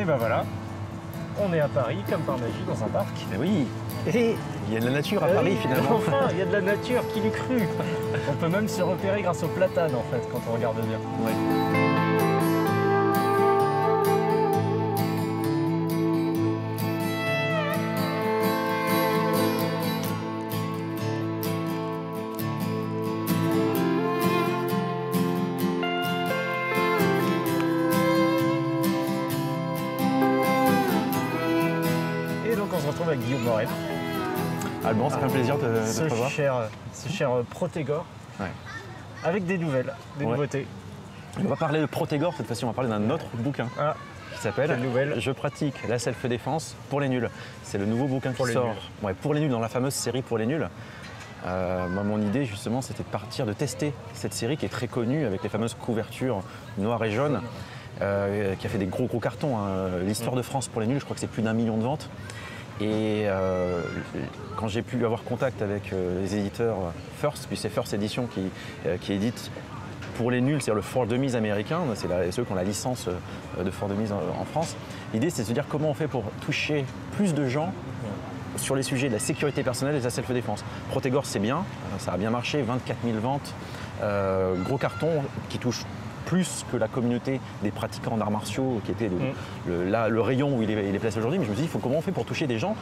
Et ben voilà, on est à Paris comme par magie dans un parc. Mais oui, et il y a de la nature à Paris finalement. Enfin, il y a de la nature, qui l'eût cru. On peut même se repérer grâce aux platanes en fait quand on regarde bien. Ouais. On se retrouve avec Guillaume Morel. Alban, ça fait un plaisir de te revoir. Ce cher Protégor, ouais. Avec des nouvelles, des nouveautés. On va parler de Protégor, cette fois-ci on va parler d'un autre bouquin qui s'appelle « Je pratique la self-défense pour les nuls ». C'est le nouveau bouquin qui sort pour les nuls, dans la fameuse série Pour les nuls. Moi, mon idée justement c'était de tester cette série qui est très connue avec les fameuses couvertures noires et jaunes. Qui a fait des gros cartons. L'histoire de France pour les nuls, je crois que c'est plus d'1 million de ventes. Et quand j'ai pu avoir contact avec les éditeurs First, puis c'est First Edition qui édite pour les nuls, c'est le For Dummies américain, c'est ceux qui ont la licence de For Dummies en France. L'idée c'est de se dire comment on fait pour toucher plus de gens sur les sujets de la sécurité personnelle et de la self-défense. Protégor c'est bien, ça a bien marché, 24 000 ventes, gros carton qui touche plus que la communauté des pratiquants d'arts martiaux, qui était le rayon où il est placé aujourd'hui. Mais je me suis dit, comment on fait pour toucher des gens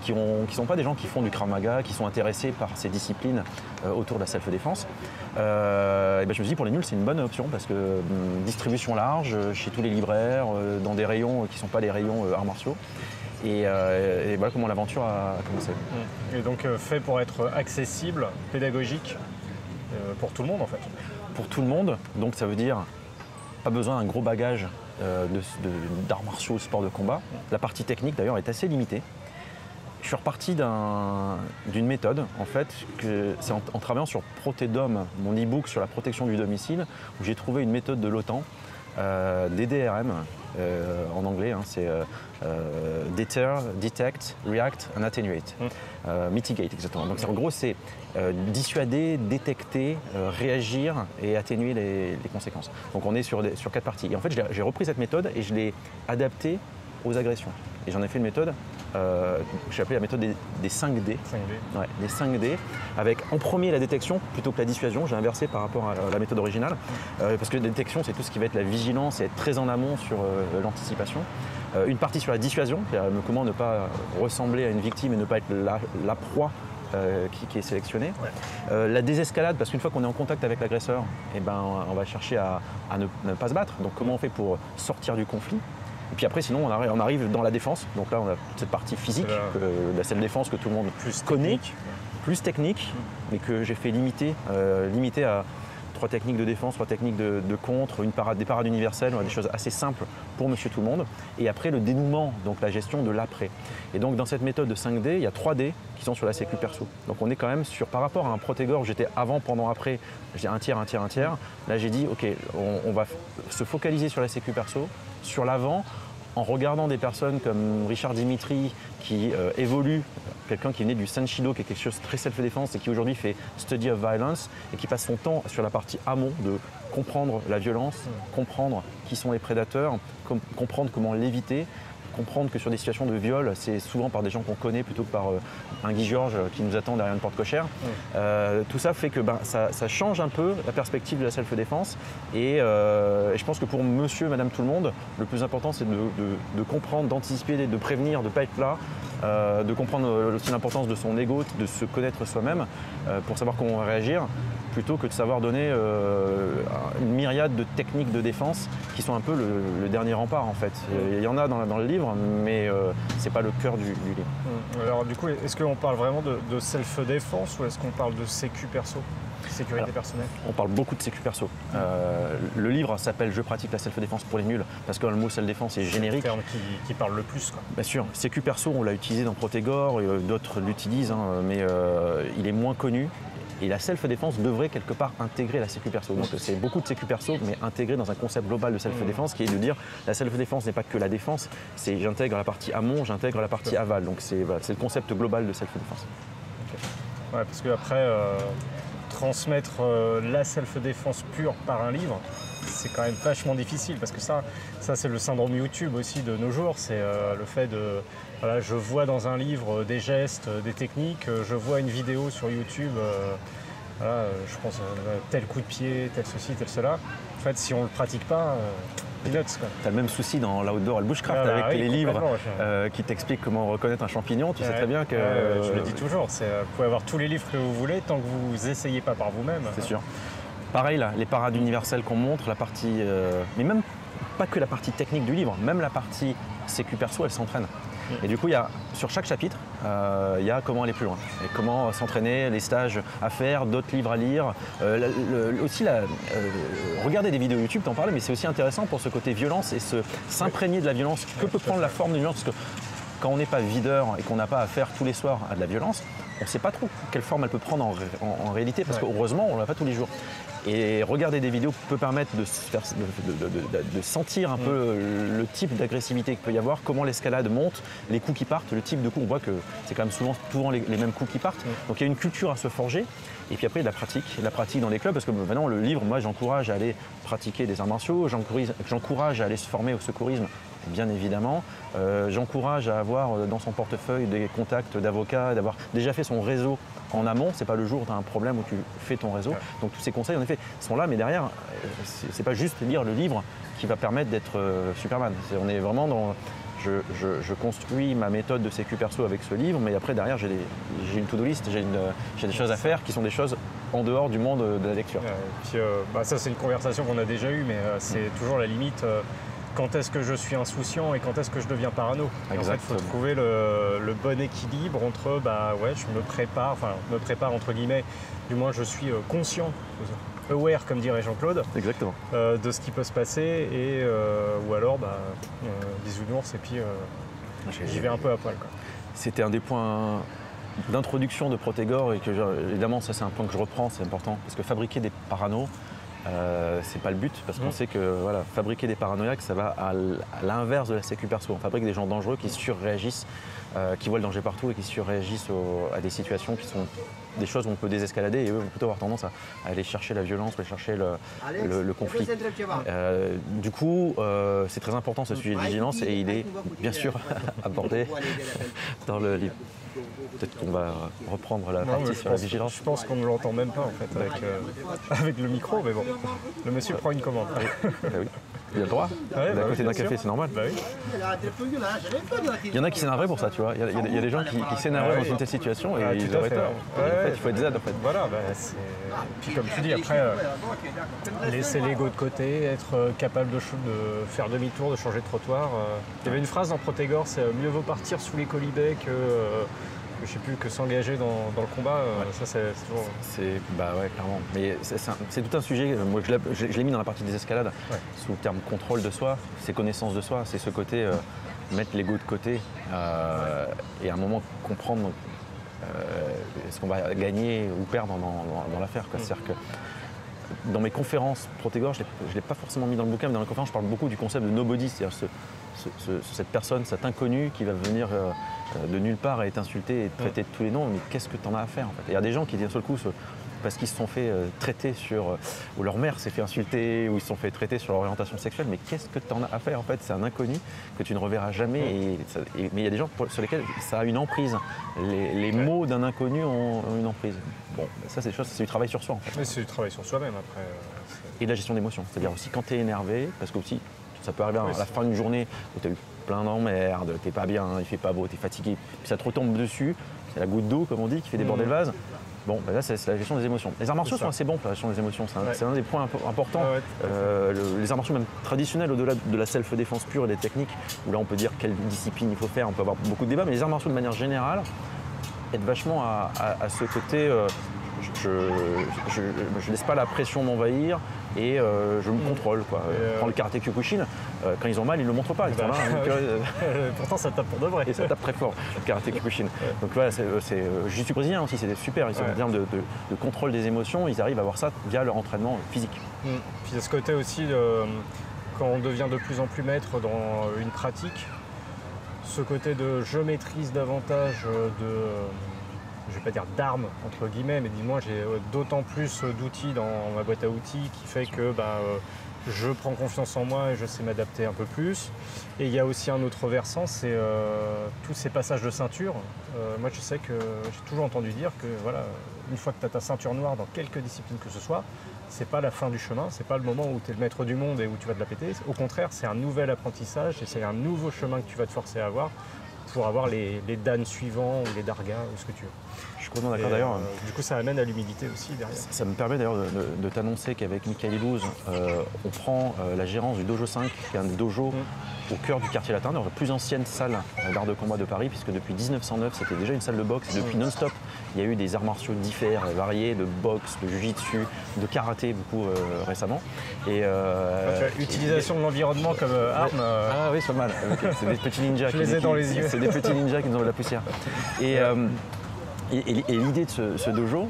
qui ne sont pas des gens qui font du Krav Maga, qui sont intéressés par ces disciplines autour de la self-défense. Et ben je me suis dit, pour les nuls, c'est une bonne option parce que distribution large, chez tous les libraires, dans des rayons qui ne sont pas les rayons arts martiaux. Et voilà comment l'aventure a commencé. Et donc fait pour être accessible, pédagogique, pour tout le monde en fait. Pour tout le monde, donc ça veut dire pas besoin d'un gros bagage d'arts martiaux, sport de combat. La partie technique d'ailleurs est assez limitée. Je suis reparti d'une méthode en fait, c'est en travaillant sur Protedom, mon e-book sur la protection du domicile, où j'ai trouvé une méthode de l'OTAN, DDRM en anglais, c'est Deter, Detect, React and Attenuate. Mitigate exactement. Donc en gros c'est dissuader, détecter, réagir et atténuer les conséquences. Donc on est sur 4 parties. Et en fait j'ai repris cette méthode et je l'ai adaptée aux agressions. Et j'en ai fait une méthode, j'ai appelé la méthode des 5D. Ouais, des 5D, avec en premier la détection plutôt que la dissuasion. J'ai inversé par rapport à la méthode originale. Parce que la détection, c'est tout ce qui va être la vigilance et être très en amont sur l'anticipation. Une partie sur la dissuasion, comment ne pas ressembler à une victime et ne pas être la proie qui est sélectionnée. La désescalade, parce qu'une fois qu'on est en contact avec l'agresseur, eh ben, on va chercher à ne pas se battre. Donc comment on fait pour sortir du conflit? Et puis après, sinon, on arrive dans la défense. Donc là, on a cette partie physique, la self-défense que tout le monde connaît, plus technique, mais que j'ai fait limiter à 3 techniques de défense, 3 techniques de contre, des parades universelles, des choses assez simples pour monsieur tout le monde. Et après, le dénouement, donc la gestion de l'après. Et donc, dans cette méthode de 5D, il y a 3 D qui sont sur la sécu perso. Donc, on est quand même par rapport à un Protégor où j'étais avant, pendant, après, j'ai un tiers. Là, j'ai dit, OK, on va se focaliser sur la sécu perso, sur l'avant, en regardant des personnes comme Richard Dimitri qui évolue, quelqu'un qui est né du Sanshido, qui est quelque chose de très self-défense et qui aujourd'hui fait Study of Violence et qui passe son temps sur la partie amont de comprendre la violence, comprendre qui sont les prédateurs, comprendre comment l'éviter, comprendre que sur des situations de viol, c'est souvent par des gens qu'on connaît plutôt que par un Guy Georges qui nous attend derrière une porte cochère. Tout ça fait que ça change un peu la perspective de la self-défense et je pense que pour monsieur, madame, tout le monde, le plus important c'est de comprendre, d'anticiper, de prévenir, de ne pas être là, de comprendre aussi l'importance de son ego, de se connaître soi-même pour savoir comment on va réagir, plutôt que de savoir donner une myriade de techniques de défense qui sont un peu le dernier rempart en fait. Il y en a dans le livre, mais c'est pas le cœur du livre. Alors du coup, est-ce qu'on parle vraiment de self-défense ou est-ce qu'on parle de sécu perso, sécurité personnelle? On parle beaucoup de sécu perso. Le livre s'appelle « Je pratique la self-défense pour les nuls » parce que le mot self-défense est générique. C'est le terme qui parle le plus, quoi. Bien sûr, sécu perso, on l'a utilisé dans Protégor, d'autres l'utilisent, mais il est moins connu. Et la self-défense devrait quelque part intégrer la sécu perso. Donc c'est beaucoup de sécu perso, mais intégré dans un concept global de self-défense qui est de dire la self-défense n'est pas que la défense, c'est j'intègre la partie amont, j'intègre la partie aval. Donc c'est le concept global de self-défense. Ouais, parce qu'après, transmettre la self-défense pure par un livre, c'est quand même vachement difficile parce que ça c'est le syndrome YouTube aussi de nos jours. C'est le fait de, voilà, je vois dans un livre des gestes, des techniques, je vois une vidéo sur YouTube, voilà, je pense tel coup de pied, tel ceci, tel cela. En fait, si on le pratique pas, peanuts quoi. Tu as le même souci dans l'outdoor et le bushcraft Ah bah avec oui, les livres complètement, qui t'expliquent comment reconnaître un champignon. Tu sais très bien que. je le dis toujours, vous pouvez avoir tous les livres que vous voulez tant que vous essayez pas par vous-même. C'est sûr. Pareil là, les parades universelles qu'on montre, la partie, mais même pas que la partie technique du livre, même la partie sécu perso, elle s'entraîne. Et du coup, sur chaque chapitre, il y a comment aller plus loin et comment s'entraîner, les stages à faire, d'autres livres à lire. Regarder des vidéos YouTube, t'en parlais, mais c'est aussi intéressant pour ce côté violence et s'imprégner de la violence. Que peut prendre la forme d'une violence? Parce que quand on n'est pas videur et qu'on n'a pas affaire tous les soirs à de la violence, on ne sait pas trop quelle forme elle peut prendre en réalité, parce qu'heureusement, on ne l'a pas tous les jours. Et regarder des vidéos peut permettre de sentir un peu le type d'agressivité qu'il peut y avoir, comment l'escalade monte, les coups qui partent, le type de coups. On voit que c'est quand même souvent les mêmes coups qui partent. Donc il y a une culture à se forger. Et puis après, la pratique dans les clubs, parce que maintenant, le livre, moi, j'encourage à aller pratiquer des arts martiaux, j'encourage à aller se former au secourisme, bien évidemment. J'encourage à avoir dans son portefeuille des contacts d'avocats, d'avoir déjà fait son réseau en amont. C'est pas le jour où tu as un problème où tu fais ton réseau. Donc tous ces conseils, en effet, sont là, mais derrière, c'est pas juste lire le livre qui va permettre d'être Superman. On est vraiment dans... Je construis ma méthode de sécu perso avec ce livre, mais après derrière j'ai une to-do list, j'ai des choses à faire qui sont des choses en dehors du monde de la lecture. Puis, ça c'est une conversation qu'on a déjà eue, mais c'est toujours la limite. Quand est-ce que je suis insouciant et quand est-ce que je deviens parano? En fait, il faut trouver le bon équilibre entre, je me prépare entre guillemets, du moins je suis conscient, aware comme dirait Jean-Claude, exactement, de ce qui peut se passer, et ou alors bisounours et puis j'y vais un peu à poil, quoi. C'était un des points d'introduction de Protégor et que évidemment ça c'est un point que je reprends, c'est important, parce que fabriquer des paranos, c'est pas le but, parce qu'on sait que voilà, fabriquer des paranoïaques, ça va à l'inverse de la sécu perso. On fabrique des gens dangereux qui surréagissent, qui voient le danger partout et qui surréagissent à des situations qui sont des choses où on peut désescalader, et eux vont plutôt avoir tendance à aller chercher la violence, aller chercher le conflit. Du coup, c'est très important ce sujet de vigilance, et il est bien sûr abordé dans le livre. Peut-être qu'on va reprendre la partie sur la vigilance. Je pense qu'on ne l'entend même pas en fait avec le micro, mais bon, le monsieur prend une commande. Oui. Il a le droit, à côté d'un café, c'est normal. Oui. Il y en a qui s'énerveraient pour ça, tu vois. Il y a des gens qui s'énerveraient dans une telle situation, et ils auraient tort. En fait, il faut être zen en fait. Voilà, puis comme tu dis, après, laisser l'ego de côté, être capable de faire demi-tour, de changer de trottoir. Il y avait une phrase dans Protégor, c'est mieux vaut partir sous les colibets que s'engager dans le combat. Ça, c'est toujours... ouais, clairement. Mais c'est tout un sujet. Moi, je l'ai mis dans la partie des escalades, sous le terme contrôle de soi, c'est connaissance de soi, c'est ce côté mettre l'ego de côté et à un moment comprendre ce qu'on va gagner ou perdre dans l'affaire. C'est-à-dire que dans mes conférences Protégor, je ne l'ai pas forcément mis dans le bouquin, mais dans les conférences, je parle beaucoup du concept de nobody, c'est-à-dire cette personne, cet inconnu qui va venir de nulle part et t'insulter et te traiter de tous les noms, mais qu'est-ce que tu en as à faire en fait? Il y a des gens qui d'un seul coup, parce qu'ils se sont fait traiter ou leur mère s'est fait insulter, ou ils se sont fait traiter sur leur orientation sexuelle, mais qu'est-ce que tu en as à faire en fait? C'est un inconnu que tu ne reverras jamais, mais il y a des gens sur lesquels ça a une emprise. Les mots d'un inconnu ont une emprise. Bon, ça c'est du travail sur soi en fait. Mais c'est du travail sur soi-même après. Et de la gestion d'émotions, c'est-à-dire aussi quand tu es énervé, parce que aussi ça peut arriver à la fin d'une journée où tu as eu plein d'emmerdes, t'es pas bien, il fait pas beau, t'es fatigué, puis ça te retombe dessus, c'est la goutte d'eau comme on dit qui fait déborder le vase. Bon, là c'est la gestion des émotions. Les arts martiaux sont assez bons pour la gestion des émotions, c'est un des points importants. Les arts martiaux même traditionnels, au-delà de la self-défense pure et des techniques, où là on peut dire quelle discipline il faut faire, on peut avoir beaucoup de débats, mais les arts martiaux de manière générale aident vachement à ce côté, je laisse pas la pression m'envahir, et je me contrôle. Prends le karaté Kyokushin, quand ils ont mal, ils ne le montrent pas. Pourtant, ça tape pour de vrai. Et ça tape très fort, le karaté Kyokushin. Donc voilà, jiu-jitsu brésilien aussi, c'est super. En termes de contrôle des émotions, ils arrivent à avoir ça via leur entraînement physique. Puis il y a ce côté aussi, quand on devient de plus en plus maître dans une pratique, ce côté de je maîtrise davantage je ne vais pas dire d'armes entre guillemets, mais dis-moi j'ai d'autant plus d'outils dans ma boîte à outils qui fait que je prends confiance en moi et je sais m'adapter un peu plus. Et il y a aussi un autre versant, c'est tous ces passages de ceinture. Moi, je sais que j'ai toujours entendu dire que voilà, une fois que tu as ta ceinture noire dans quelque discipline que ce soit, c'est pas la fin du chemin, c'est pas le moment où tu es le maître du monde et où tu vas te la péter. Au contraire, c'est un nouvel apprentissage et c'est un nouveau chemin que tu vas te forcer à avoir pour avoir les dan suivants ou les dargas ou ce que tu veux. Je suis complètement d'accord d'ailleurs. Du coup, ça amène à l'humilité aussi derrière. Ça me permet d'ailleurs de t'annoncer qu'avec Michael Illouz, on prend la gérance du Dojo 5, qui est un dojo au cœur du quartier latin, dans la plus ancienne salle d'art de combat de Paris, puisque depuis 1909, c'était déjà une salle de boxe. Et depuis non-stop, il y a eu des arts martiaux différents, variés, de boxe, de jiu-jitsu, de karaté beaucoup récemment. Et, utilisation de l'environnement comme arme. Ah oui, c'est pas mal. C'est des petits ninjas. Je les ai dans les yeux. C'est des petits ninjas qui nous envoient de la poussière. Et l'idée de ce dojo,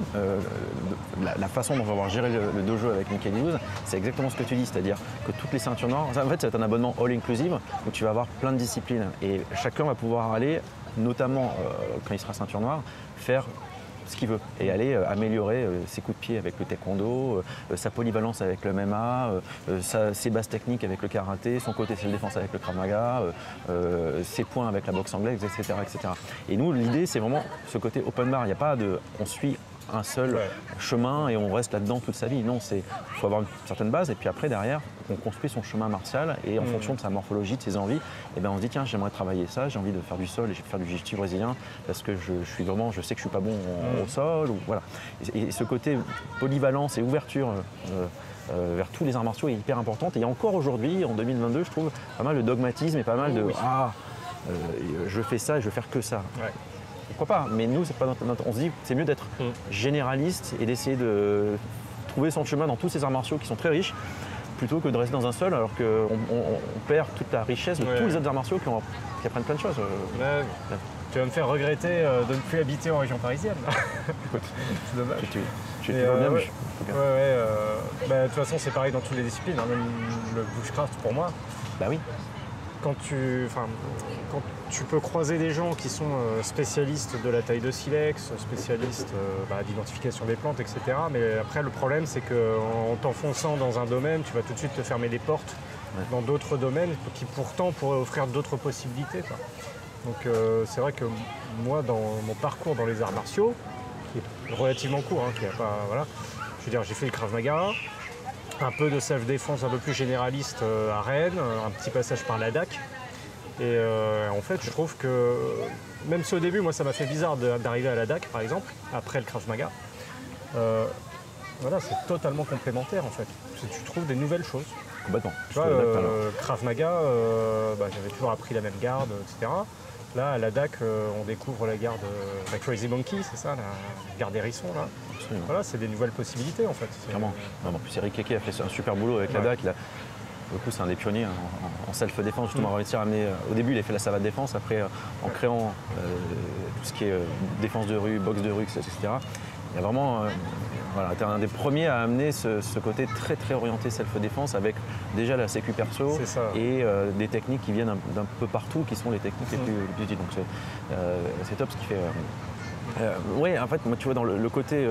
la façon dont on va avoir géré le dojo avec Michael Illouz, c'est exactement ce que tu dis, c'est-à-dire que toutes les ceintures noires, en fait c'est un abonnement all-inclusive où tu vas avoir plein de disciplines et chacun va pouvoir aller, notamment quand il sera ceinture noire, faire ce qu'il veut et aller améliorer ses coups de pied avec le taekwondo, sa polyvalence avec le MMA, ses bases techniques avec le karaté, son côté self-défense avec le krav maga, ses points avec la boxe anglaise, etc. etc. Et nous, l'idée, c'est vraiment ce côté open bar. Il n'y a pas de « on suit un seul chemin et on reste là-dedans toute sa vie ». Non, il faut avoir une certaine base et puis après, derrière, on construit son chemin martial et en fonction de sa morphologie, de ses envies, et ben on se dit tiens, j'aimerais travailler ça, j'ai envie de faire du sol et je vais faire du jiu-jitsu brésilien parce que je sais que je suis pas bon au sol. Ou, voilà. Et ce côté polyvalence et ouverture vers tous les arts martiaux est hyper importante. Et encore aujourd'hui, en 2022, je trouve pas mal de dogmatisme et pas mal de je fais ça et je veux faire que ça. Ouais. Pourquoi pas? Mais nous, c'est pas on se dit c'est mieux d'être généraliste et d'essayer de trouver son chemin dans tous ces arts martiaux qui sont très riches, plutôt que de rester dans un seul, alors qu'on perd toute la richesse de tous les autres arts martiaux qui apprennent plein de choses. Tu vas me faire regretter de ne plus habiter en région parisienne. C'est dommage. Tu vois bien, de toute façon, c'est pareil dans toutes les disciplines, hein, même le bushcraft pour moi. Bah oui. Quand tu peux croiser des gens qui sont spécialistes de la taille de silex, spécialistes d'identification des plantes, etc. Mais après, le problème, c'est qu'en t'enfonçant dans un domaine, tu vas tout de suite te fermer les portes dans d'autres domaines qui pourtant pourraient offrir d'autres possibilités, quoi. Donc c'est vrai que moi, dans mon parcours dans les arts martiaux, qui est relativement court, hein, je veux dire, j'ai fait le Krav Maga, un peu de self-défense un peu plus généraliste à Rennes, un petit passage par la DAC. Et en fait, je trouve que, même si au début, moi, ça m'a fait bizarre d'arriver à la DAC, par exemple, après le Krav Maga, c'est totalement complémentaire, en fait. Tu trouves des nouvelles choses. Complètement. Tu vois, Krav Maga, j'avais toujours appris la même garde, etc. Là, à la DAC, on découvre la garde, la Crazy Monkey, c'est ça, la garde hérisson, là. Absolument. Voilà, c'est des nouvelles possibilités, en fait. Clairement. En plus, Eric Keke a fait un super boulot avec la DAC. Du coup, c'est un des pionniers en self-défense, justement, à réussir à amener. Au début, il a fait la savate défense, après, en créant tout ce qui est défense de rue, boxe de rue, etc. Il y a vraiment. Tu es un des premiers à amener ce côté très très orienté self-défense avec déjà la sécu perso et des techniques qui viennent d'un peu partout, qui sont les techniques les plus utiles. Donc c'est top ce qui fait. En fait, moi, tu vois, dans le côté.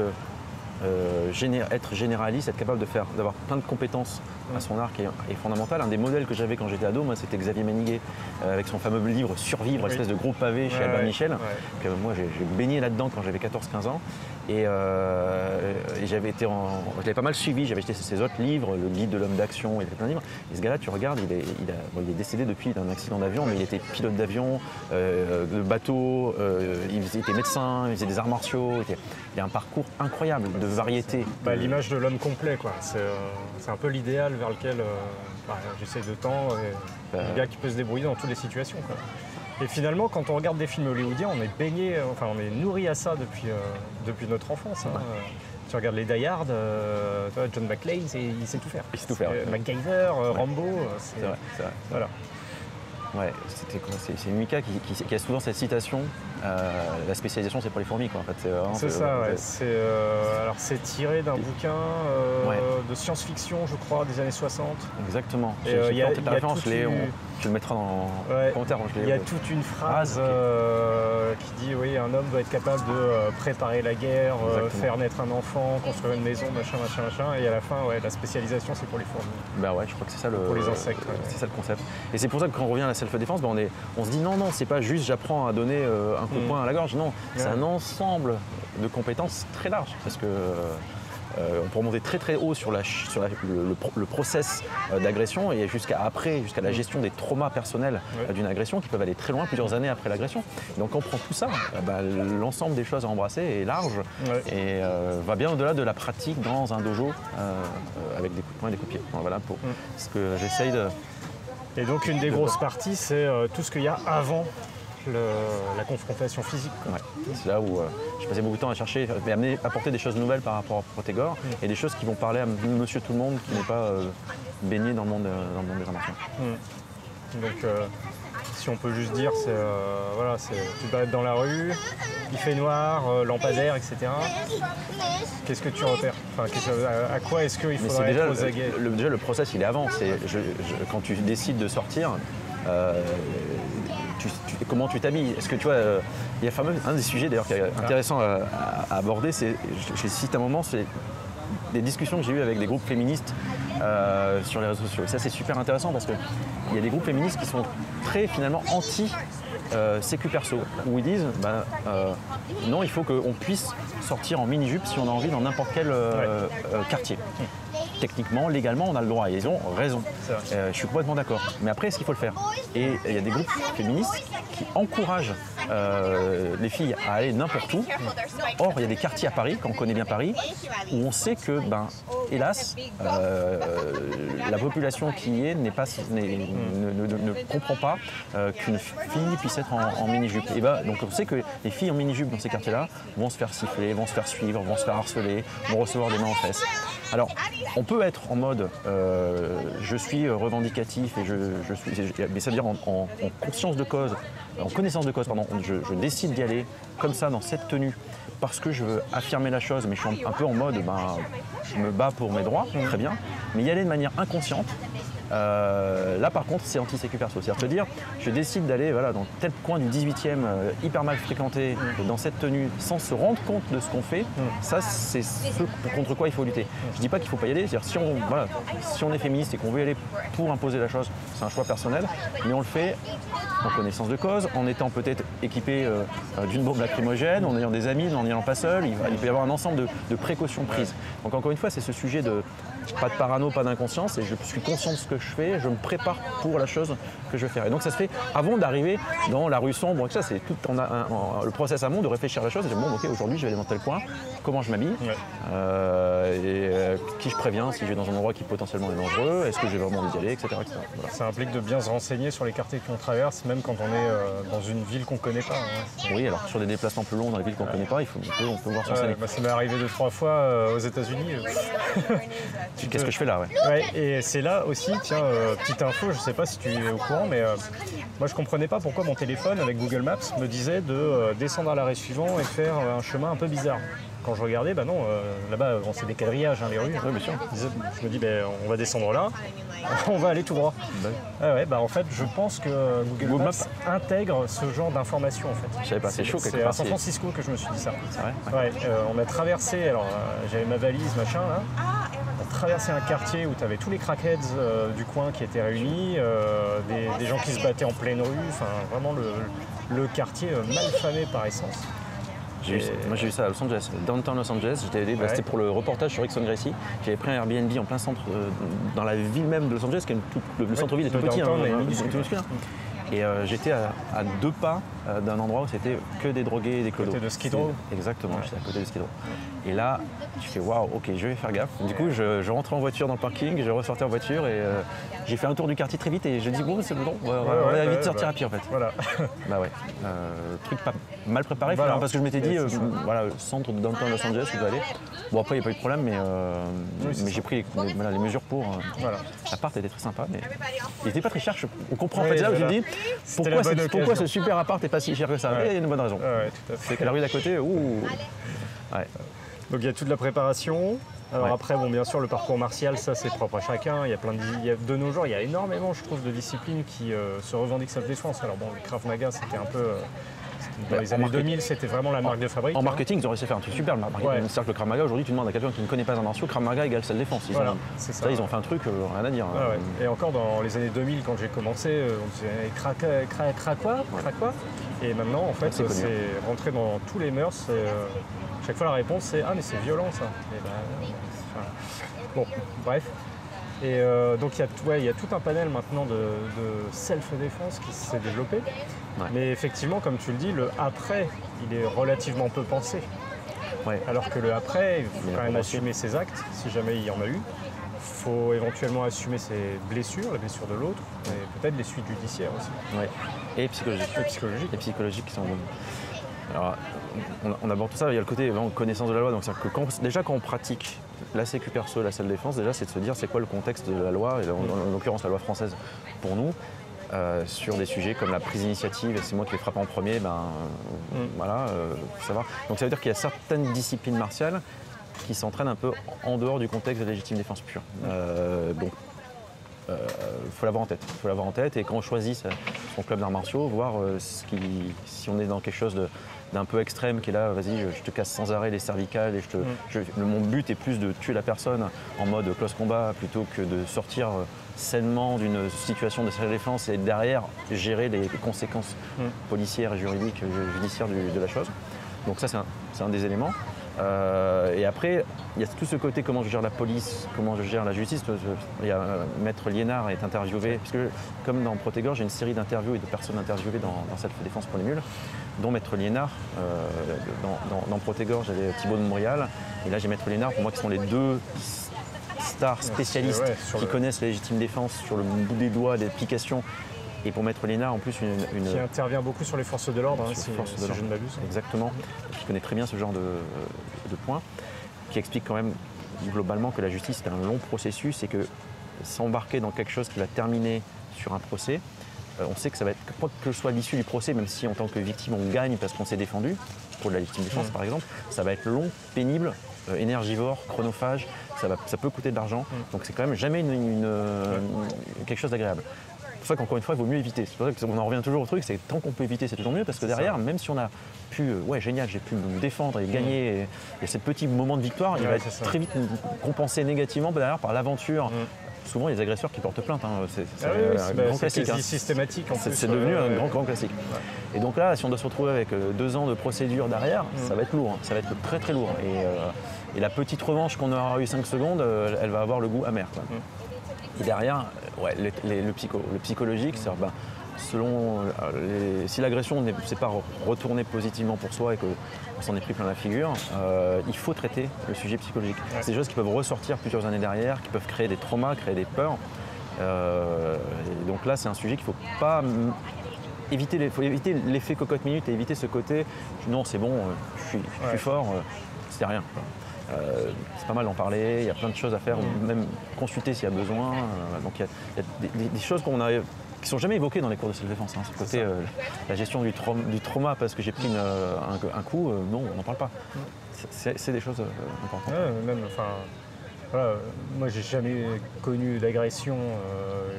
Être généraliste, être capable d'avoir plein de compétences à son arc est fondamental. Un des modèles que j'avais quand j'étais ado, moi, c'était Xavier Maniguet avec son fameux livre Survivre, espèce de gros pavé chez Albin Michel. Que moi, j'ai baigné là-dedans quand j'avais 14-15 ans. Et je l'avais pas mal suivi, j'avais acheté ses autres livres, le guide de l'homme d'action, il y avait plein de livres. Et ce gars-là, tu regardes, il est décédé depuis d'un accident d'avion, mais il était pilote d'avion, de bateau, il était médecin, il faisait des arts martiaux, il a un parcours incroyable de variété. L'image de l'homme complet, quoi. C'est un peu l'idéal vers lequel j'essaie de tendre, le gars qui peut se débrouiller dans toutes les situations, quoi. Et finalement, quand on regarde des films hollywoodiens, on est baigné, on est nourri à ça depuis notre enfance. Hein. Tu regardes les Die Hard, John McClane, il sait tout faire. Il sait tout faire. MacGyver, Rambo, c'est vrai. Voilà. Ouais, c'est Mika qui a souvent cette citation. La spécialisation, c'est pour les fourmis, quoi. En fait, c'est ça, ouais. C'est tiré d'un bouquin de science-fiction, je crois, des années 60. Exactement. Il y a référence, Léon. Tu le mettras dans Ouais. les commentaires. Il y a toute une phrase qui dit oui, un homme doit être capable de préparer la guerre, faire naître un enfant, construire une maison, machin. Et à la fin, la spécialisation, c'est pour les fourmis. Bah ouais, je crois que c'est ça le. Pour les insectes. C'est ça le concept. Et c'est pour ça que quand on revient à la self-défense, on se dit non, c'est pas juste j'apprends à donner un coup de poing à la gorge. Non, c'est un ensemble de compétences très large. Parce que on peut remonter très haut sur le process d'agression et jusqu'à la gestion des traumas personnels d'une agression qui peuvent aller très loin, plusieurs années après l'agression. Donc quand on prend tout ça, l'ensemble des choses à embrasser est large et va bien au-delà de la pratique dans un dojo avec des coups de poing et des coups de pied. Voilà pour ce que j'essaye de... Et donc une des grosses parties, c'est tout ce qu'il y a avant la confrontation physique. Ouais. C'est là où je passais beaucoup de temps à chercher, mais apporter des choses nouvelles par rapport à Protégor et des choses qui vont parler à monsieur tout le monde qui n'est pas baigné dans le monde des arts martiaux. Donc si on peut juste dire, tu te balades dans la rue, il fait noir, lampadaire, etc. Qu'est-ce que tu repères? À quoi est-ce qu'il faudrait être aux aguets? Déjà le process il est avant, quand tu décides de sortir, comment tu t'habilles. Est-ce que tu vois, il y a un des sujets d'ailleurs qui est intéressant à aborder, je cite un moment, c'est des discussions que j'ai eues avec des groupes féministes sur les réseaux sociaux. Et ça c'est super intéressant parce qu'il y a des groupes féministes qui sont très finalement sécu perso, où ils disent non, il faut qu'on puisse sortir en mini-jupe si on a envie dans n'importe quel quartier. Techniquement, légalement, on a le droit et ils ont raison. Je suis complètement d'accord. Mais après, est-ce qu'il faut le faire? Et il y a des groupes féministes qui encouragent les filles à aller n'importe où. Or, il y a des quartiers à Paris, quand on connaît bien Paris, où on sait que, hélas, la population qui y est ne comprend pas qu'une fille puisse être en mini-jupe. Et donc on sait que les filles en mini-jupe dans ces quartiers-là vont se faire siffler, vont se faire suivre, vont se faire harceler, vont recevoir des mains en fesses. Alors, on peut être en mode je suis revendicatif et mais ça veut dire en conscience de cause, en connaissance de cause, pardon, je décide d'y aller comme ça dans cette tenue parce que je veux affirmer la chose, mais je suis un peu en mode je me bats pour mes droits, très bien, mais y aller de manière inconsciente. Là par contre c'est anti-sécu perso, c'est-à-dire te dire je décide d'aller dans tel coin du 18e hyper mal fréquenté dans cette tenue sans se rendre compte de ce qu'on fait, ça c'est ce contre quoi il faut lutter. Je dis pas qu'il faut pas y aller, c'est-à-dire si on est féministe et qu'on veut y aller pour imposer la chose, c'est un choix personnel, mais on le fait en connaissance de cause, en étant peut-être équipé d'une bombe lacrymogène, en ayant des amis, en n'y allant pas seul, il peut y avoir un ensemble de précautions prises. Donc encore une fois c'est ce sujet de pas de parano, pas d'inconscience, et je suis conscient de ce que je fais, je me prépare pour la chose que je vais faire. Et donc ça se fait avant d'arriver dans la rue sombre, ça c'est tout le process amont de réfléchir à la chose, et de dire bon ok aujourd'hui je vais aller dans tel coin, comment je m'habille, qui je préviens si je vais dans un endroit qui potentiellement est dangereux, est-ce que j'ai vraiment envie d'y aller, etc. Voilà. Ça implique de bien se renseigner sur les quartiers qu'on traverse, même quand on est dans une ville qu'on ne connaît pas. Oui, alors sur des déplacements plus longs dans les villes qu'on ne connaît pas, on peut voir s'enseigner. Ça m'est arrivé 2-3 fois aux États-Unis. Qu'est-ce que je fais là, et c'est là aussi, tiens, petite info, je sais pas si tu es au courant, mais moi je comprenais pas pourquoi mon téléphone avec Google Maps me disait de descendre à l'arrêt suivant et faire un chemin un peu bizarre. Quand je regardais, là-bas, c'est des quadrillages, les rues. Oui, bien sûr. Je me dis, on va descendre là, on va aller tout droit. En fait, je pense que Google Maps intègre ce genre d'informations, en fait. Je savais pas, c'est chaud quelque part. C'est à San Francisco que je me suis dit ça. C'est vrai. On a traversé, j'avais ma valise, machin, là. On a traversé un quartier où tu avais tous les crackheads du coin qui étaient réunis, des gens qui se battaient en pleine rue, enfin, vraiment le quartier malfamé par essence. Moi j'ai vu ça à Los Angeles, downtown Los Angeles, j'étais allé, c'était pour le reportage sur Rickson Gracie. J'avais pris un Airbnb en plein centre, dans la ville même de Los Angeles, qui est le centre-ville est tout petit, et j'étais à 2 pas d'un endroit où c'était que des drogués et des clodos. Côté de Skid Row. Exactement, j'étais à côté de Skid Row. Et là, je fais waouh, ok, je vais faire gaffe. Du coup, je rentrais en voiture dans le parking, je ressortais en voiture et j'ai fait un tour du quartier très vite et je dis bon, c'est bon, on va vite sortir à pied en fait. Voilà. Truc pas mal préparé finalement, parce que je m'étais dit, centre de downtown Los Angeles, où je vais aller. Bon, après, il n'y a pas eu de problème, mais j'ai pris les mesures pour. L'appart était très sympa, mais il n'était pas très cher. On comprend en fait là où je me dis pourquoi ce super appart n'est pas si cher que ça. Il y a une bonne raison. Tout à fait. C'est que la rue d'à côté, Donc il y a toute la préparation. Alors après, bon, bien sûr, le parcours martial, ça c'est propre à chacun. Il y a de nos jours, il y a énormément, je trouve, de disciplines qui se revendiquent self-défense. Alors bon, le Krav Maga, c'était un peu... dans les années 2000, c'était vraiment la marque de fabrique. En marketing, ils auraient réussi à faire un truc super. C'est-à-dire que le Krav Maga, aujourd'hui, tu demandes à quelqu'un qui ne connaît pas un martial, Krav Maga égale self-défense. Ils ont fait un truc, rien à dire. Et encore dans les années 2000, quand j'ai commencé, on disait quoi. Et maintenant, en fait, c'est rentré dans tous les mœurs. Chaque fois, la réponse, c'est « Ah, mais c'est violent, ça ». Bon, bref. Et donc il y a tout un panel maintenant de self-défense qui s'est développé. Ouais. Mais effectivement, comme tu le dis, le après, il est relativement peu pensé. Ouais. Alors que le après, il faut quand même assumer ses actes, si jamais il y en a eu. Il faut éventuellement assumer ses blessures, les blessures de l'autre, et peut-être les suites judiciaires aussi. Ouais. Et psychologiques. Et psychologiques qui sont... Alors, on aborde tout ça, il y a le côté connaissance de la loi. Donc, déjà quand on pratique la sécu perso, la self-défense, déjà c'est de se dire c'est quoi le contexte de la loi, et en l'occurrence la loi française pour nous, sur des sujets comme la prise d'initiative, et c'est moi qui les frappe en premier, voilà, faut savoir. Donc ça veut dire qu'il y a certaines disciplines martiales qui s'entraînent un peu en dehors du contexte de légitime défense pure. Donc faut l'avoir en tête, et quand on choisit son club d'arts martiaux, voir si on est dans quelque chose d'un peu extrême qui est là, vas-y, je te casse sans arrêt les cervicales et mon but est plus de tuer la personne en mode close combat plutôt que de sortir sainement d'une situation de self-défense et derrière gérer les conséquences policières et juridiques, judiciaires de la chose. Donc ça c'est un des éléments. Et après, il y a tout ce côté comment je gère la police, comment je gère la justice. Il y a Maître Liénard est interviewé, puisque comme dans Protégorge, j'ai une série d'interviews et de personnes interviewées dans Self-Défense pour les mules, dont Maître Liénard. Dans Protégorge, j'avais Thibaut de Montréal, et là j'ai Maître Liénard, pour moi qui sont les deux stars spécialistes qui connaissent la légitime défense sur le bout des doigts, des applications. Et pour Maître Liénard, en plus, qui intervient beaucoup sur les forces de l'ordre, si je ne m'abuse. Exactement, qui connaît très bien ce genre de points, qui explique quand même globalement que la justice est un long processus et que s'embarquer dans quelque chose qui va terminer sur un procès, on sait que ça va être, quoi que soit l'issue du procès, même si en tant que victime on gagne parce qu'on s'est défendu, pour de la légitime défense par exemple, ça va être long, pénible, énergivore, chronophage, ça peut coûter de l'argent, donc c'est quand même jamais quelque chose d'agréable. C'est pour ça qu'encore une fois, il vaut mieux éviter. C'est pour ça qu'on en revient toujours au truc, c'est que tant qu'on peut éviter, c'est toujours mieux, parce que derrière, même si on a pu, génial, j'ai pu me défendre et gagner, et ce petit moment de victoire, il va être très vite compensé négativement derrière par l'aventure. Souvent, il y a des agresseurs qui portent plainte. C'est un grand classique. C'est systématique en plus. C'est devenu un grand classique. Ouais. Et donc là, si on doit se retrouver avec 2 ans de procédure derrière, ça va être lourd. Ça va être très très lourd. Et la petite revanche qu'on aura eu 5 secondes, elle va avoir le goût amer. Et derrière, le psychologique, c'est selon si l'agression ne s'est pas retournée positivement pour soi et qu'on s'en est pris plein la figure, il faut traiter le sujet psychologique. Ouais. C'est des choses qui peuvent ressortir plusieurs années derrière, qui peuvent créer des traumas, créer des peurs. Et donc là, c'est un sujet qu'il ne faut pas faut éviter l'effet cocotte-minute et éviter ce côté non, c'est bon, je suis fort, c'était rien. C'est pas mal d'en parler, il y a plein de choses à faire, même consulter s'il y a besoin. Donc il y a des choses qui ne sont jamais évoquées dans les cours de self-défense. Ce côté, la gestion du trauma parce que j'ai pris un coup, non, on n'en parle pas. C'est des choses importantes. Moi, j'ai jamais connu d'agression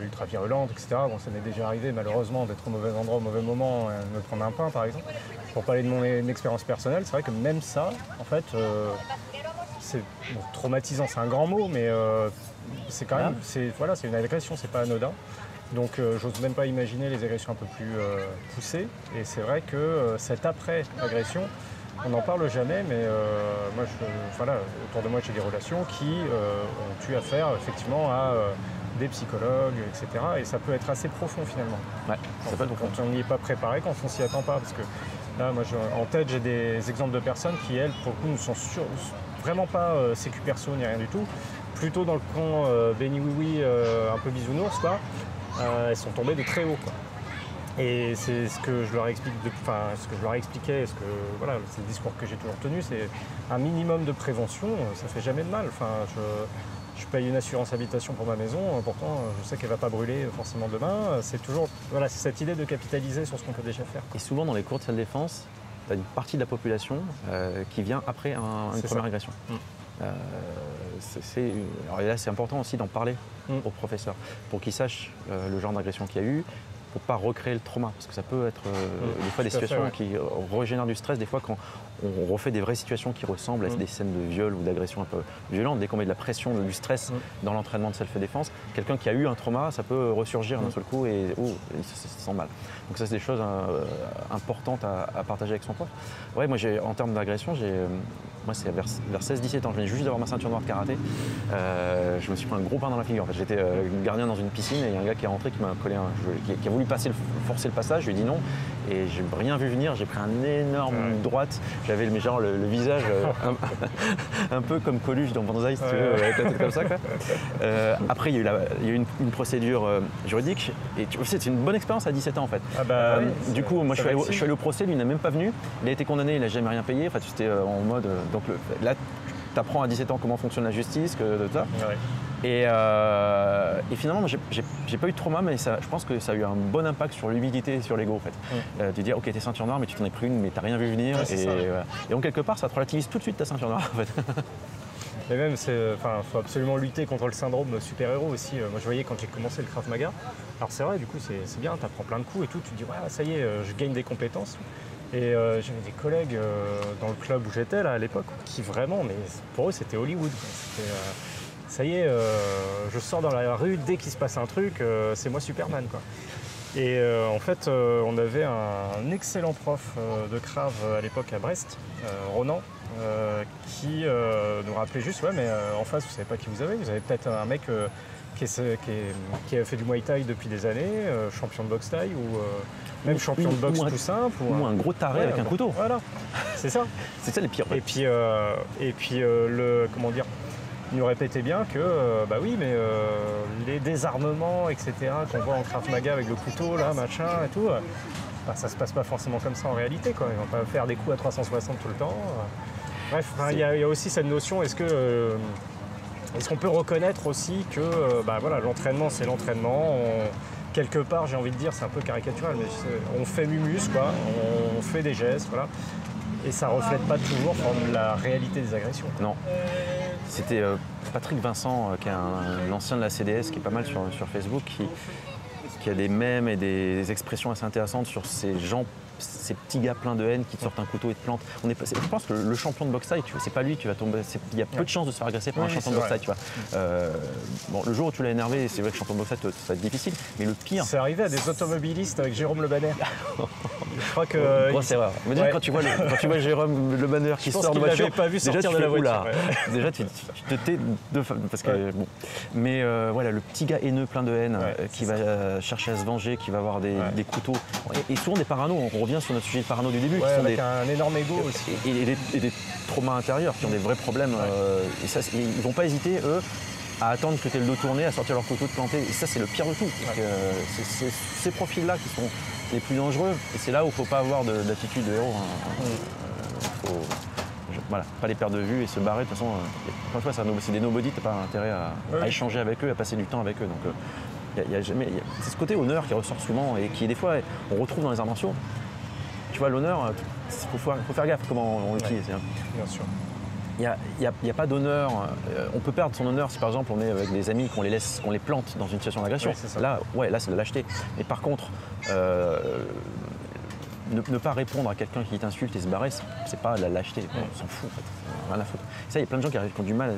ultra-virulente, etc. Bon, ça m'est déjà arrivé, malheureusement, d'être au mauvais endroit, au mauvais moment, me prendre un pain, par exemple. Pour parler de mon expérience personnelle, c'est vrai que même ça, en fait, c'est traumatisant, c'est un grand mot, mais c'est quand même, c'est une agression, c'est pas anodin. Donc j'ose même pas imaginer les agressions un peu plus poussées. Et c'est vrai que cette après-agression, on n'en parle jamais, mais autour de moi j'ai des relations qui ont eu affaire effectivement à des psychologues, etc. Et ça peut être assez profond finalement. Ouais, quand on n'y est pas préparé, quand on s'y attend pas. Parce que là, moi en tête, j'ai des exemples de personnes qui, elles, pour le coup, ne sont vraiment pas sécu perso ni rien du tout. Plutôt dans le camp béni oui un peu bisounours, quoi. Elles sont tombées de très haut, quoi. Et c'est ce que je leur explique, ce que je leur expliquais, c'est le discours que j'ai toujours tenu, c'est un minimum de prévention, ça fait jamais de mal. Je paye une assurance habitation pour ma maison, pourtant je sais qu'elle va pas brûler forcément demain. C'est toujours, c'est cette idée de capitaliser sur ce qu'on peut déjà faire, quoi. Et souvent dans les cours de self-défense, tu as une partie de la population qui vient après une première agression. alors là, c'est important aussi d'en parler aux professeurs pour qu'ils sachent le genre d'agression qu'il y a eu, pour ne pas recréer le trauma. Parce que ça peut être des fois des situations qui régénèrent du stress. Des fois, quand on refait des vraies situations qui ressemblent à des scènes de viol ou d'agression un peu violentes, dès qu'on met de la pression, du stress dans l'entraînement de self-défense, quelqu'un qui a eu un trauma, ça peut ressurgir d'un seul coup et il se sent mal. Donc ça, c'est des choses importantes à partager avec son prof. Ouais, moi, en termes d'agression, moi, c'est vers 16-17 ans. Je venais juste d'avoir ma ceinture noire de karaté. Je me suis pris un gros pain dans la figure. En fait, j'étais gardien dans une piscine et il y a un gars qui est rentré qui m'a collé qui a voulu forcer le passage. Je lui ai dit non et j'ai rien vu venir. J'ai pris un énorme droite. J'avais le visage un peu comme Coluche dans Banzai, si tu veux, avec la tête comme ça, quoi. Après, il y a eu une procédure juridique. Et c'est une bonne expérience à 17 ans en fait. Du coup, moi, je suis allé au procès. Lui, il n'a même pas venu. Il a été condamné. Il n'a jamais rien payé. Enfin, c'était en mode. Donc là, tu apprends à 17 ans comment fonctionne la justice, ça. Et finalement, j'ai pas eu de trauma, mais je pense que ça a eu un bon impact sur l'humilité et sur l'ego en fait. De dire, ok, t'es ceinture noire, mais tu t'en es pris une, mais t'as rien vu venir. Et donc quelque part, ça te relativise tout de suite ta ceinture noire en fait. Et même, faut absolument lutter contre le syndrome super-héros aussi. Moi, je voyais quand j'ai commencé le Krav Maga. Alors c'est vrai, du coup, c'est bien, t'apprends plein de coups et tout. Tu te dis, ouais, ça y est, je gagne des compétences. Et j'avais des collègues dans le club où j'étais là à l'époque qui vraiment, mais pour eux c'était Hollywood. Ça y est, je sors dans la rue, dès qu'il se passe un truc, c'est moi Superman, quoi. Et en fait, on avait un excellent prof de Krav à l'époque à Brest, Ronan, qui nous rappelait juste, ouais, mais en face, vous savez pas qui vous avez peut-être un mec qui a fait du Muay Thai depuis des années, champion de boxe thaï ou même champion de boxe tout simple. Ou un gros taré avec un couteau. Voilà, c'est ça. C'est ça les pires. Et puis, comment dire, il nous répétait bien que, bah oui, mais les désarmements, etc., qu'on voit en Krav Maga avec le couteau, là, machin et tout, ça se passe pas forcément comme ça en réalité, quoi. Ils vont pas faire des coups à 360 tout le temps. Bref, il y a aussi cette notion, est-ce qu'on peut reconnaître aussi que l'entraînement, c'est l'entraînement. Quelque part, j'ai envie de dire, c'est un peu caricatural, mais on fait mumus, quoi, on fait des gestes, voilà. Et ça ne reflète pas toujours la réalité des agressions. Non. C'était Patrick Vincent, qui est un ancien de la CDS, qui est pas mal sur Facebook, qui a des mèmes et des expressions assez intéressantes sur ces petits gars pleins de haine qui te sortent un couteau et te plantent. Je pense que le champion de boxe thaï, c'est pas lui qui va tomber. Il y a peu de chances de se faire agresser par un champion de boxe thaï, tu vois. Le jour où tu l'as énervé, c'est vrai que champion de boxe thaï, ça va être difficile. Mais le pire. C'est arrivé à des automobilistes avec Jérôme Le Banner. Je crois que. Grosse erreur. Quand tu vois Jérôme Le Banner qui sort de voiture, pas vu sortir de la voiture. Déjà, tu te tais deux fois. Parce que, bon. Mais voilà, le petit gars haineux plein de haine qui va chercher à se venger, qui va avoir des couteaux. Et souvent des paranos. On revient sur notre sujet de parano du début. Qui sont avec un énorme ego aussi. Et des traumas intérieurs qui ont des vrais problèmes. Et ça, ils vont pas hésiter, eux, à attendre que tu aies le dos tourné, à sortir leur couteau de planter. Et ça, c'est le pire de tout. C'est ces profils-là qui sont les plus dangereux. Et c'est là où il ne faut pas avoir d'attitude de héros. Voilà, pas les perdre de vue et se barrer. De toute façon, c'est des nobody, tu n'as pas intérêt à échanger avec eux, à passer du temps avec eux. Donc, c'est ce côté honneur qui ressort souvent et qui, des fois, on retrouve dans les arts martiaux. Tu vois, l'honneur, il faut faire gaffe comment on l'utilise. Bien sûr. Il n'y a pas d'honneur. On peut perdre son honneur si par exemple on est avec des amis qu'on les plante dans une situation d'agression. Là, c'est de la lâcheté. Mais par contre, ne pas répondre à quelqu'un qui t'insulte et se barrer, c'est pas de la lâcheté. On s'en fout, en fait. Rien à foutre. Ça, il y a plein de gens qui ont du mal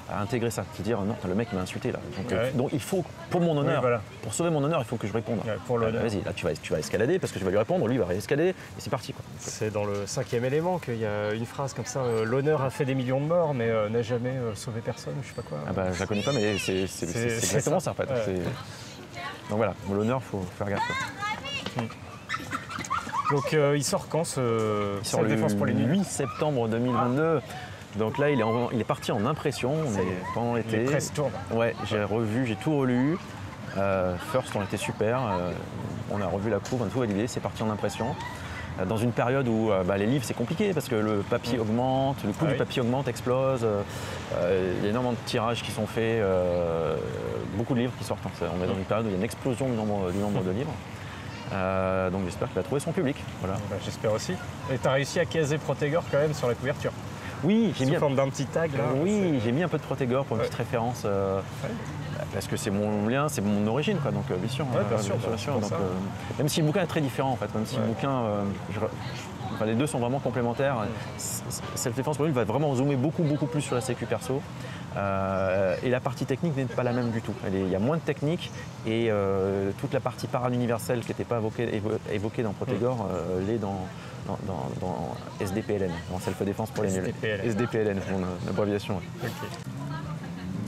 à intégrer ça. Se dire non, le mec m'a insulté là. Donc il faut, pour mon honneur, pour sauver mon honneur, il faut que je réponde. Vas-y, là tu vas escalader parce que je vais lui répondre, lui il va escalader et c'est parti, quoi. C'est dans le 5e élément qu'il y a une phrase comme ça, l'honneur a fait des millions de morts mais n'a jamais sauvé personne, je sais pas quoi. Je la connais pas mais c'est exactement ça en fait. Donc voilà, l'honneur, faut faire gaffe, quoi. Donc il sort quand il sort le Défense pour les nuls 8 septembre 2022. Donc là, il est parti en impression pendant l'été. Les presses tournent. Ouais, j'ai tout relu. First, on était super. On a revu la couve, on a tout validé. C'est parti en impression. Dans une période où les livres, c'est compliqué parce que le papier augmente, le coût du papier augmente, explose. Il y a énormément de tirages qui sont faits, beaucoup de livres qui sortent. On est dans une période où il y a une explosion du nombre de livres. Donc j'espère qu'il va trouver son public. Voilà. J'espère aussi. Et tu as réussi à caser Protégor quand même sur la couverture. Oui, j'ai mis sous forme d'un petit tag là. Oui, j'ai mis un peu de Protégor pour une petite référence. Parce que c'est mon lien, c'est mon origine, quoi. Donc bien sûr. Ouais, bien sûr. Donc, même si le bouquin est très différent, en fait, même si le bouquin, enfin, les deux sont vraiment complémentaires. Self-Défense pour lui va vraiment zoomer beaucoup plus sur la sécu perso. Et la partie technique n'est pas la même du tout. Il y a moins de technique et toute la partie paralluniverselle qui n'était pas évoquée dans Protégor l'est dans SDPLN, dans Self-Défense pour les nuls. SDPLN, mon abréviation. Okay.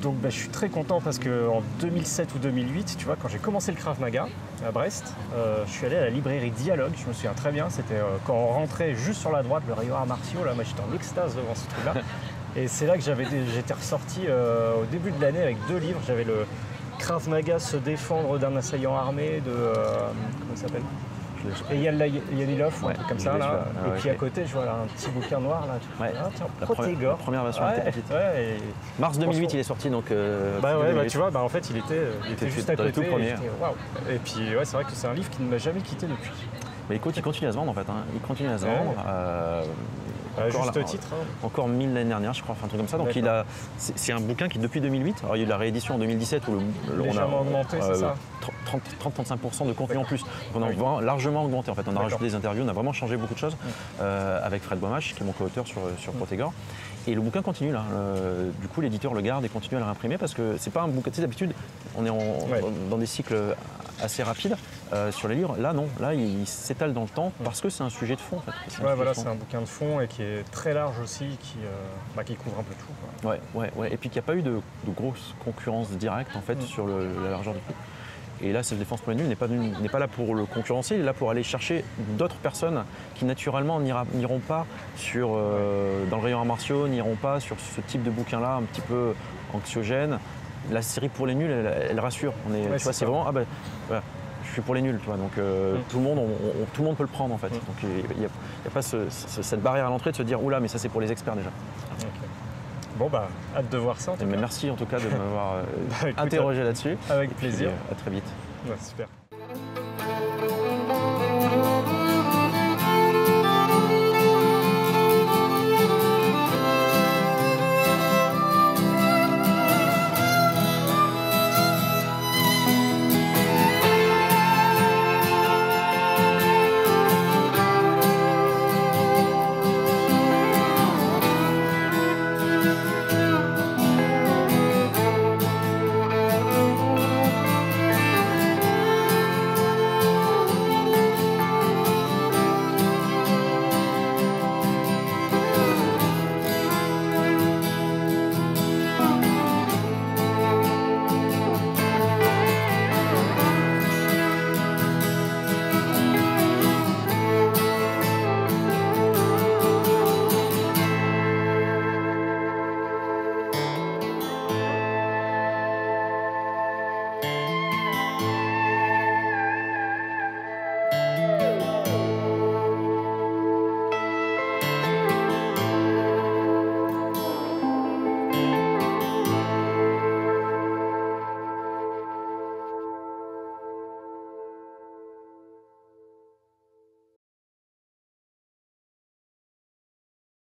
Donc je suis très content parce qu'en 2007 ou 2008, tu vois, quand j'ai commencé le Krav Maga à Brest, je suis allé à la librairie Dialogue, je me souviens très bien, c'était quand on rentrait juste sur la droite, le rayon arts martiaux, là, moi j'étais en extase devant ce truc-là. Et c'est là que j'étais ressorti au début de l'année avec 2 livres. J'avais le Krav Maga se défendre d'un assaillant armé de... comment il s'appelle ? Yanilov, ou un truc comme ça. Là. Et puis à côté, je vois là, un petit bouquin noir. Là. Tiens, Protégor. La première version était petite. Mars 2008, il est sorti, donc... tu vois, en fait, il était juste à côté. Tout premier. Et puis, c'est vrai que c'est un livre qui ne m'a jamais quitté depuis. Mais il continue à se vendre, en fait. Il continue à se vendre. Juste titre. Encore 1000 l'année dernière, je crois, un truc comme ça. Donc c'est un bouquin qui, depuis 2008, alors il y a eu la réédition en 2017 où on a augmenté, c'est ça 30-35% de contenu en plus. Donc on a largement augmenté, en fait. On a rajouté des interviews, on a vraiment changé beaucoup de choses avec Fred Bomache, qui est mon co-auteur sur Protégor. Et le bouquin continue là. Du coup, l'éditeur le garde et continue à le réimprimer parce que c'est pas un bouquin. Tu sais, d'habitude, on est dans des cycles assez rapides sur les livres. Là, non. Là, il s'étale dans le temps parce que c'est un sujet de fond. En fait. C'est un bouquin de fond et qui est très large aussi, qui couvre un peu tout. Quoi. Ouais. Et puis qu'il n'y a pas eu de grosse concurrence directe en fait sur la largeur du prix. Et là, Self-Défense pour les nuls n'est pas là pour le concurrencer, il est là pour aller chercher d'autres personnes qui naturellement n'iront pas dans le rayon arts martiaux, n'iront pas sur ce type de bouquin-là un petit peu anxiogène. La série pour les nuls, elle rassure. Tu vois, c'est vraiment voilà, je suis pour les nuls, tu vois. Donc tout le monde peut le prendre en fait. Donc il n'y a pas cette barrière à l'entrée de se dire oula, mais ça c'est pour les experts déjà. Okay. Bon hâte de voir ça. Mais merci en tout cas de m'avoir interrogé là-dessus. Avec plaisir. À très vite. Ouais, super.